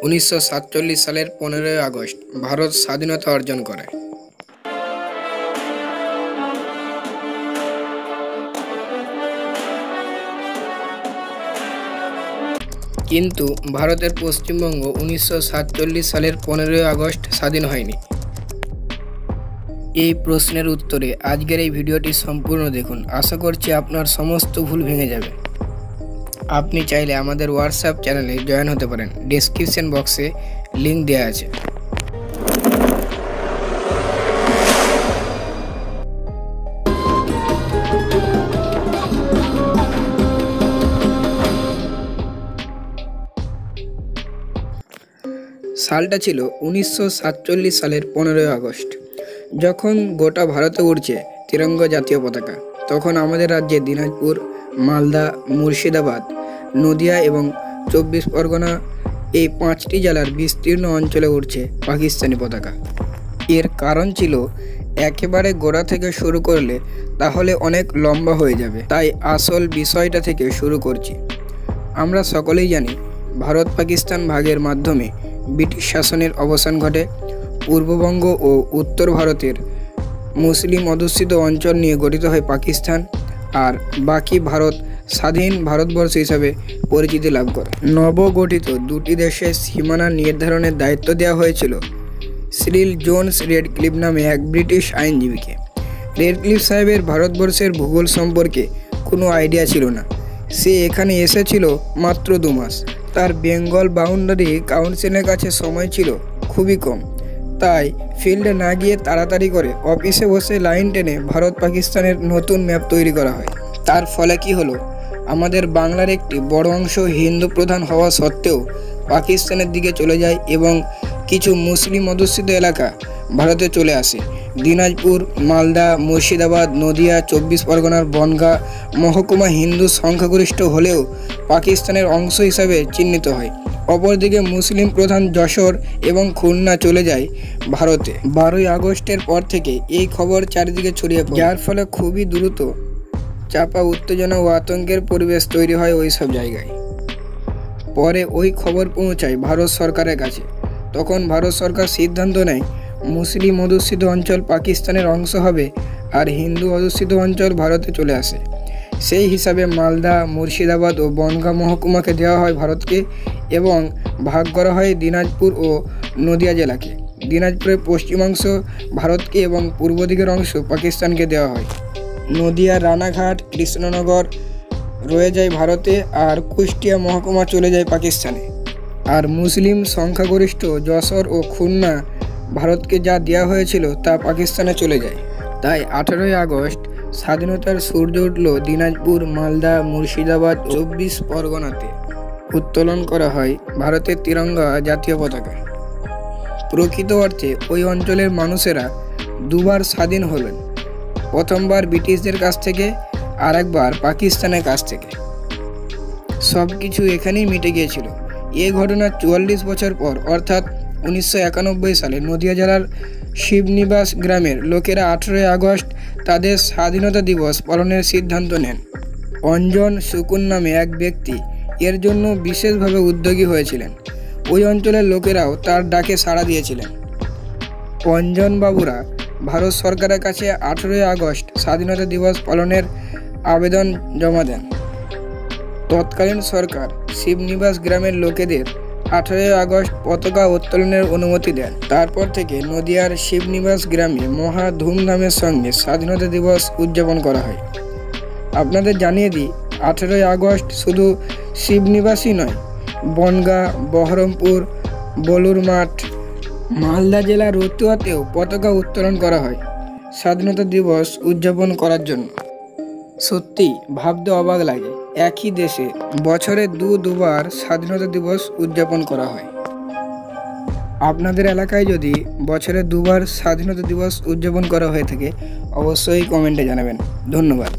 1947 সালের 15 আগস্ট ভারত স্বাধীনতা অর্জন করে। কিন্তু ভারতের পশ্চিমবঙ্গ 1947 সালের 15 আগস্ট স্বাধীন হয়নি। এই প্রশ্নের উত্তরে আজকের এই ভিডিওটি সম্পূর্ণ দেখুন। আশা করছি আপনার সমস্ত ভুল ভেঙে যাবে। আপনি চাইলে আমাদের হোয়াটসঅ্যাপ চ্যানেলে জয়েন হতে পারেন, ডেসক্রিপশন বক্সে লিংক দেওয়া আছে। সালটা ছিল 1947 সালের 15 আগস্ট। যখন গোটা ভারতে উড়ছে তিরঙ্গা জাতীয় পতাকা, তখন আমাদের রাজ্যে দিনাজপুর, মালদা, মুর্শিদাবাদ, নদিয়া এবং 24 পরগনা এই 5টি জেলার বিস্তীর্ণ অঞ্চলে উড়ছে পাকিস্তানি পতাকা। এর কারণ ছিল, একেবারে গোড়া থেকে শুরু করলে তাহলে অনেক লম্বা হয়ে যাবে, তাই আসল বিষয়টা থেকে শুরু করছি। আমরা সকলেই জানি, ভারত পাকিস্তান ভাগের মাধ্যমে ব্রিটিশ শাসনের অবসান ঘটে। পূর্ববঙ্গ ও উত্তর ভারতের মুসলিম অধ্যুষিত অঞ্চল নিয়ে গঠিত হয় পাকিস্তান, আর বাকি ভারত স্বাধীন ভারতবর্ষ হিসাবে পরিচিতি লাভ করে। নবগঠিত দুটি দেশের সীমানা নির্ধারণের দায়িত্ব দেওয়া হয়েছিল সিরিল জোন্স রেডক্লিফ নামে এক ব্রিটিশ আইনজীবীকে। রেডক্লিফ সাহেবের ভারতবর্ষের ভূগোল সম্পর্কে কোনো আইডিয়া ছিল না। সে এখানে এসেছিল মাত্র 2 মাস। তার বেঙ্গল বাউন্ডারি কাউন্সিলের কাছে সময় ছিল খুবই কম, তাই ফিল্ডে না গিয়ে তাড়াতাড়ি করে অফিসে বসে লাইন টেনে ভারত পাকিস্তানের নতুন ম্যাপ তৈরি করা হয়। তার ফলে কি হলো, আমাদের বাংলার একটি বড় অংশ হিন্দু প্রধান হওয়া সত্ত্বেও পাকিস্তানের দিকে চলে যায় এবং কিছু মুসলিম অধ্যুষিত এলাকা ভারতে চলে আসে। দিনাজপুর, মালদা, মুর্শিদাবাদ, নদিয়া, 24 পরগনার বনগাঁ মহকুমা হিন্দু সংখ্যাগরিষ্ঠ হলেও পাকিস্তানের অংশ হিসাবে চিহ্নিত হয়। অপরদিকে মুসলিম প্রধান যশোর এবং খুলনা চলে যায় ভারতে। 12ই আগস্টের পর থেকে এই খবর চারিদিকে ছড়িয়ে পড়ে, যার ফলে খুবই দ্রুত চাপা উত্তেজনা ও আতঙ্কের পরিবেশ তৈরি হয় ওই সব জায়গায়। পরে ওই খবর পৌঁছায় ভারত সরকারের কাছে। তখন ভারত সরকার সিদ্ধান্ত নেয়, মুসলিম অধ্যুষিত অঞ্চল পাকিস্তানের অংশ হবে আর হিন্দু অধ্যুষিত অঞ্চল ভারতে চলে আসে। সেই হিসাবে মালদা, মুর্শিদাবাদ ও বনগাঁ মহকুমাকে দেওয়া হয় ভারতকে এবং ভাগ করা হয় দিনাজপুর ও নদিয়া জেলাকে। দিনাজপুরের পশ্চিমাংশ ভারতকে এবং পূর্ব দিকের অংশ পাকিস্তানকে দেওয়া হয়। নদিয়া, রানাঘাট, কৃষ্ণনগর রয়ে যায় ভারতে আর কুষ্টিয়া মহকুমা চলে যায় পাকিস্তানে। আর মুসলিম সংখ্যাগরিষ্ঠ যশোর ও খুলনা ভারতকে যা দেওয়া হয়েছিল তা পাকিস্তানে চলে যায়। তাই 18ই আগস্ট স্বাধীনতার সূর্য উঠল দিনাজপুর, মালদা, মুর্শিদাবাদ, 24 পরগনাতে উত্তোলন করা হয় ভারতের তিরঙ্গা জাতীয় পতাকা। প্রকৃত অর্থে ওই অঞ্চলের মানুষেরা দুবার স্বাধীন হলেন, প্রথমবার ব্রিটিশদের কাছ থেকে আর একবার পাকিস্তানের কাছ থেকে। সব কিছু এখানেই মিটে গিয়েছিল। এই ঘটনার 44 বছর পর অর্থাৎ 1991 সালে নদিয়া জেলার শিবনিবাস গ্রামের লোকেরা 18ই আগস্ট তাদের স্বাধীনতা দিবস পালনের সিদ্ধান্ত নেন। অঞ্জন সুকুন নামে এক ব্যক্তি এর জন্য বিশেষভাবে উদ্যোগী হয়েছিলেন। ওই অঞ্চলের লোকেরাও তার ডাকে সাড়া দিয়েছিলেন। অঞ্জনবাবুরা ভারত সরকারের কাছে 18ই আগস্ট স্বাধীনতা দিবস পালনের আবেদন জমা দেন। তৎকালীন সরকার শিবনিবাস গ্রামের লোকেদের 18ই আগস্ট পতাকা উত্তোলনের অনুমতি দেন। তারপর থেকে নদিয়ার শিবনিবাস গ্রামে মহা ধুমধামের সঙ্গে স্বাধীনতা দিবস উদযাপন করা হয়। আপনাদের জানিয়ে দিই, 18ই আগস্ট শুধু শিবনিবাসই নয়, বনগাঁ, বহরমপুর, বলুর মাঠ, মালদা জেলার রতুয়াতেও পতাকা উত্তোলন করা হয় স্বাধীনতা দিবস উদযাপন করার জন্য। সত্যি ভাবতে অবাক লাগে, একই দেশে বছরে দুবার স্বাধীনতা দিবস উদযাপন করা হয়। আপনাদের এলাকায় যদি বছরে 2বার স্বাধীনতা দিবস উদযাপন করা হয়ে থাকে, অবশ্যই কমেন্টে জানাবেন। ধন্যবাদ।